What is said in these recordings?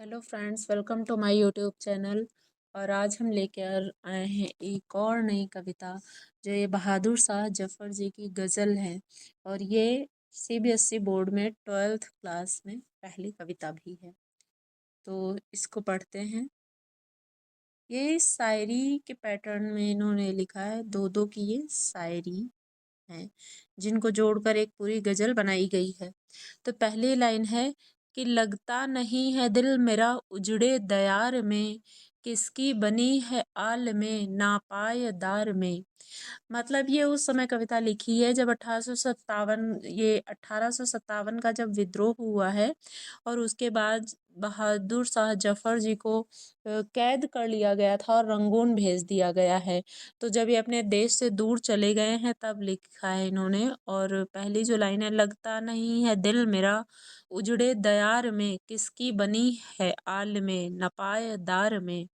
Hello friends, welcome to my YouTube channel. और आज हम लेकर आए हैं एक और नई कविता, जो ये बहादुर शाह जफर जी की गज़ल है। और ये सीबीएसई बोर्ड में 12th क्लास में पहली कविता भी है। तो इसको पढ़ते हैं। ये शायरी के पैटर्न में इन्होंने लिखा है, दो दो की ये शायरी हैं जिनको जोड़कर एक पूरी गज़ल बनाई गई है। तो पहली लाइन है कि लगता नहीं है दिल मेरा उजड़े दयार में, किसकी बनी है आल में नापायदार में। मतलब ये उस समय कविता लिखी है जब 1857 का जब विद्रोह हुआ है, और उसके बाद बहादुर शाह जफर जी को कैद कर लिया गया था और रंगून भेज दिया गया है। तो जब ये अपने देश से दूर चले गए हैं तब लिखा है इन्होंने। और पहली जो लाइन है, लगता नहीं है दिल मेरा उजड़े दयार में, किसकी बनी है आल में नपायदार में।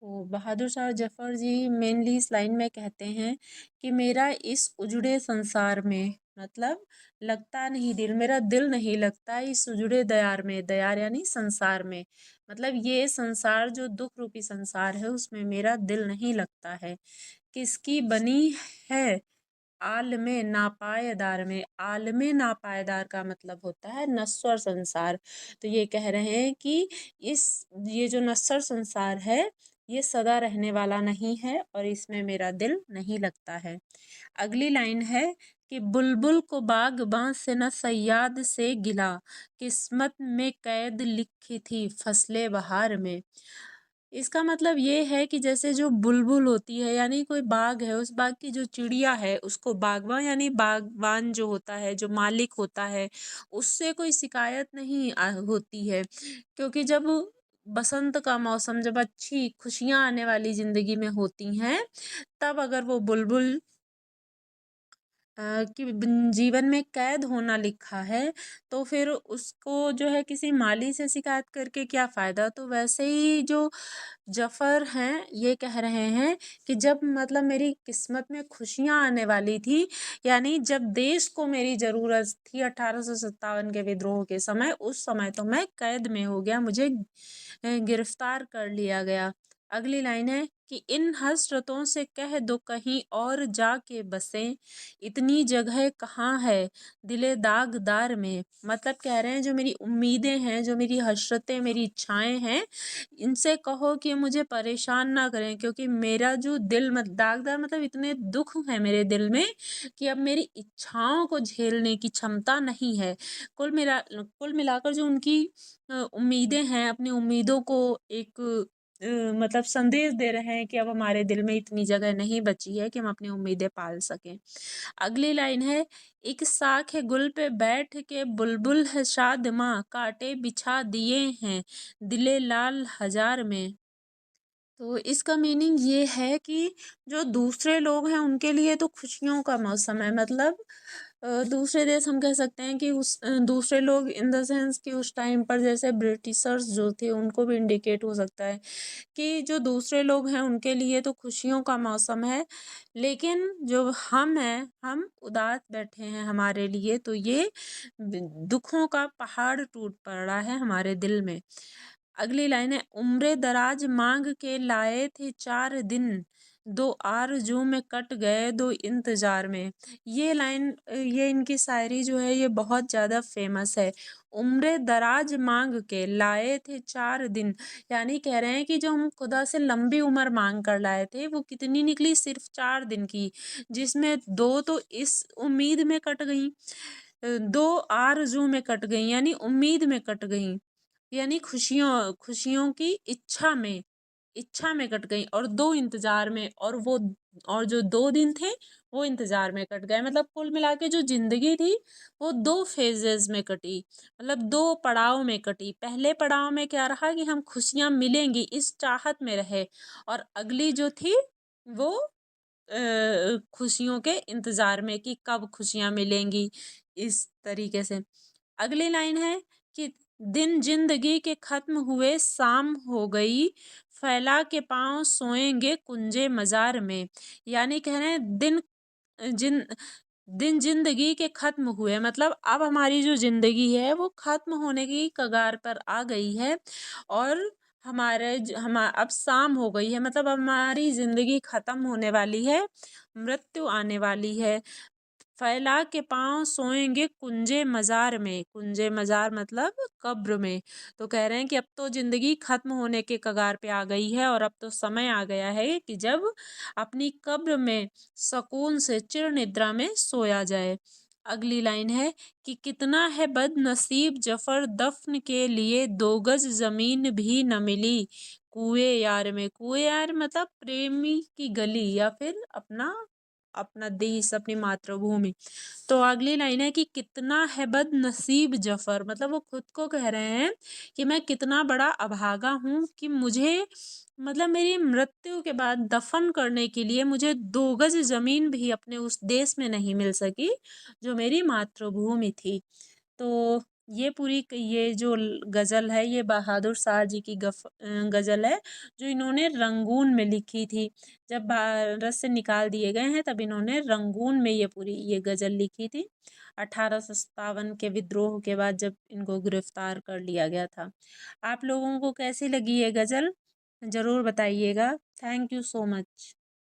तो बहादुर शाह जफर जी मेनली इस लाइन में कहते हैं कि मेरा इस उजड़े संसार में, मतलब लगता नहीं दिल, मेरा दिल नहीं लगता इस उजड़े दयार में। दयार यानी संसार में, मतलब ये संसार जो दुख रूपी संसार है उसमें मेरा दिल नहीं लगता है। किसकी बनी है आलमे नापायदार में। आलमे नापायदार का मतलब होता है नश्वर संसार। तो ये कह रहे हैं कि इस ये जो नश्वर संसार है ये सदा रहने वाला नहीं है और इसमें मेरा दिल नहीं लगता है। अगली लाइन है कि बुलबुल को बागबां से न सयाद से गिला, किस्मत में कैद लिखी थी फसले बहार में। इसका मतलब ये है कि जैसे जो बुलबुल होती है, यानी कोई बाग है, उस बाग की जो चिड़िया है उसको बागवान यानी बागवान जो होता है, जो मालिक होता है, उससे कोई शिकायत नहीं होती है। क्योंकि जब बसंत का मौसम, जब अच्छी खुशियाँ आने वाली ज़िंदगी में होती हैं, तब अगर वो बुलबुल कि जीवन में कैद होना लिखा है, तो फिर उसको जो है किसी माली से शिकायत करके क्या फ़ायदा। तो वैसे ही जो जफ़र हैं ये कह रहे हैं कि जब मतलब मेरी किस्मत में खुशियाँ आने वाली थी, यानी जब देश को मेरी ज़रूरत थी 1857 के विद्रोह के समय, उस समय तो मैं कैद में हो गया, मुझे गिरफ्तार कर लिया गया। अगली लाइन है कि इन हसरतों से कह दो कहीं और जाके बसें, इतनी जगह कहाँ है दिले दागदार में। मतलब कह रहे हैं जो मेरी उम्मीदें हैं, जो मेरी हसरतें, मेरी इच्छाएं हैं, इनसे कहो कि मुझे परेशान ना करें, क्योंकि मेरा जो दिल दागदार मतलब इतने दुख है मेरे दिल में कि अब मेरी इच्छाओं को झेलने की क्षमता नहीं है। कुल मिलाकर जो उनकी उम्मीदें हैं, अपनी उम्मीदों को एक मतलब संदेश दे रहे हैं कि अब हमारे दिल में इतनी जगह नहीं बची है कि हम अपनी उम्मीदें पाल सकें। अगली लाइन है, एक साख गुल पे बैठ के बुलबुल है शादमां, कांटे बिछा दिए हैं दिले लाल हजार में। तो इसका मीनिंग ये है कि जो दूसरे लोग हैं उनके लिए तो खुशियों का मौसम है। मतलब दूसरे देश हम कह सकते हैं कि दूसरे लोग इन द सेंस कि उस टाइम पर जैसे ब्रिटिशर्स जो थे उनको भी इंडिकेट हो सकता है कि जो दूसरे लोग हैं उनके लिए तो खुशियों का मौसम है, लेकिन जो हम हैं हम उदास बैठे हैं, हमारे लिए तो ये दुखों का पहाड़ टूट पड़ा है हमारे दिल में। अगली लाइन है, उम्रे दराज मांग के लाए थे 4 दिन, दो आरज़ू में कट गए दो इंतजार में। ये लाइन ये इनकी शायरी जो है ये बहुत ज़्यादा फेमस है। उम्रे दराज मांग के लाए थे 4 दिन, यानी कह रहे हैं कि जो हम खुदा से लंबी उम्र मांग कर लाए थे वो कितनी निकली, सिर्फ 4 दिन की, जिसमें दो तो इस उम्मीद में कट गई, दो आरज़ू में कट गई यानी उम्मीद में कट गई, यानी खुशियों खुशियों की इच्छा में कट गई, और दो इंतजार में, और जो 2 दिन थे वो इंतजार में कट गए। मतलब कुल मिला के जो जिंदगी थी वो 2 फेजेस में कटी, मतलब 2 पड़ाव में कटी। पहले पड़ाव में क्या रहा कि हम खुशियां मिलेंगी इस चाहत में रहे, और अगली जो थी वो खुशियों के इंतजार में कि कब खुशियां मिलेंगी, इस तरीके से। अगली लाइन है कि दिन जिंदगी के खत्म हुए शाम हो गई, फैला के पांव सोएंगे कुंजे मजार में। यानी कह रहे हैं दिन जिन दिन जिंदगी के खत्म हुए, मतलब अब हमारी जो जिंदगी है वो खत्म होने की कगार पर आ गई है। और हम अब शाम हो गई है, मतलब अब हमारी जिंदगी खत्म होने वाली है, मृत्यु आने वाली है। फैला के पाँव सोएंगे कुंजे मजार में, कुंजे मजार मतलब कब्र में। तो कह रहे हैं कि अब तो जिंदगी खत्म होने के कगार पे आ गई है, और अब तो समय आ गया है कि जब अपनी कब्र में सुकून से चिर निद्रा में सोया जाए। अगली लाइन है कि कितना है बदनसीब जफर दफन के लिए 2 गज जमीन भी न मिली कुएं यार में। कुएं यार मतलब प्रेमी की गली, या फिर अपना अपना देश, अपनी मातृभूमि। तो अगली लाइन है कि कितना है बदनसीब जफर, मतलब वो खुद को कह रहे हैं कि मैं कितना बड़ा अभागा हूँ कि मुझे, मतलब मेरी मृत्यु के बाद दफन करने के लिए मुझे 2 गज जमीन भी अपने उस देश में नहीं मिल सकी जो मेरी मातृभूमि थी। तो ये जो गज़ल है ये बहादुर शाह जी की गज़ल है, जो इन्होंने रंगून में लिखी थी। जब भारत से निकाल दिए गए हैं तब इन्होंने रंगून में ये गज़ल लिखी थी। 1857 के विद्रोह के बाद जब इनको गिरफ्तार कर लिया गया था। आप लोगों को कैसी लगी ये गज़ल? ज़रूर बताइएगा। Thank you so much.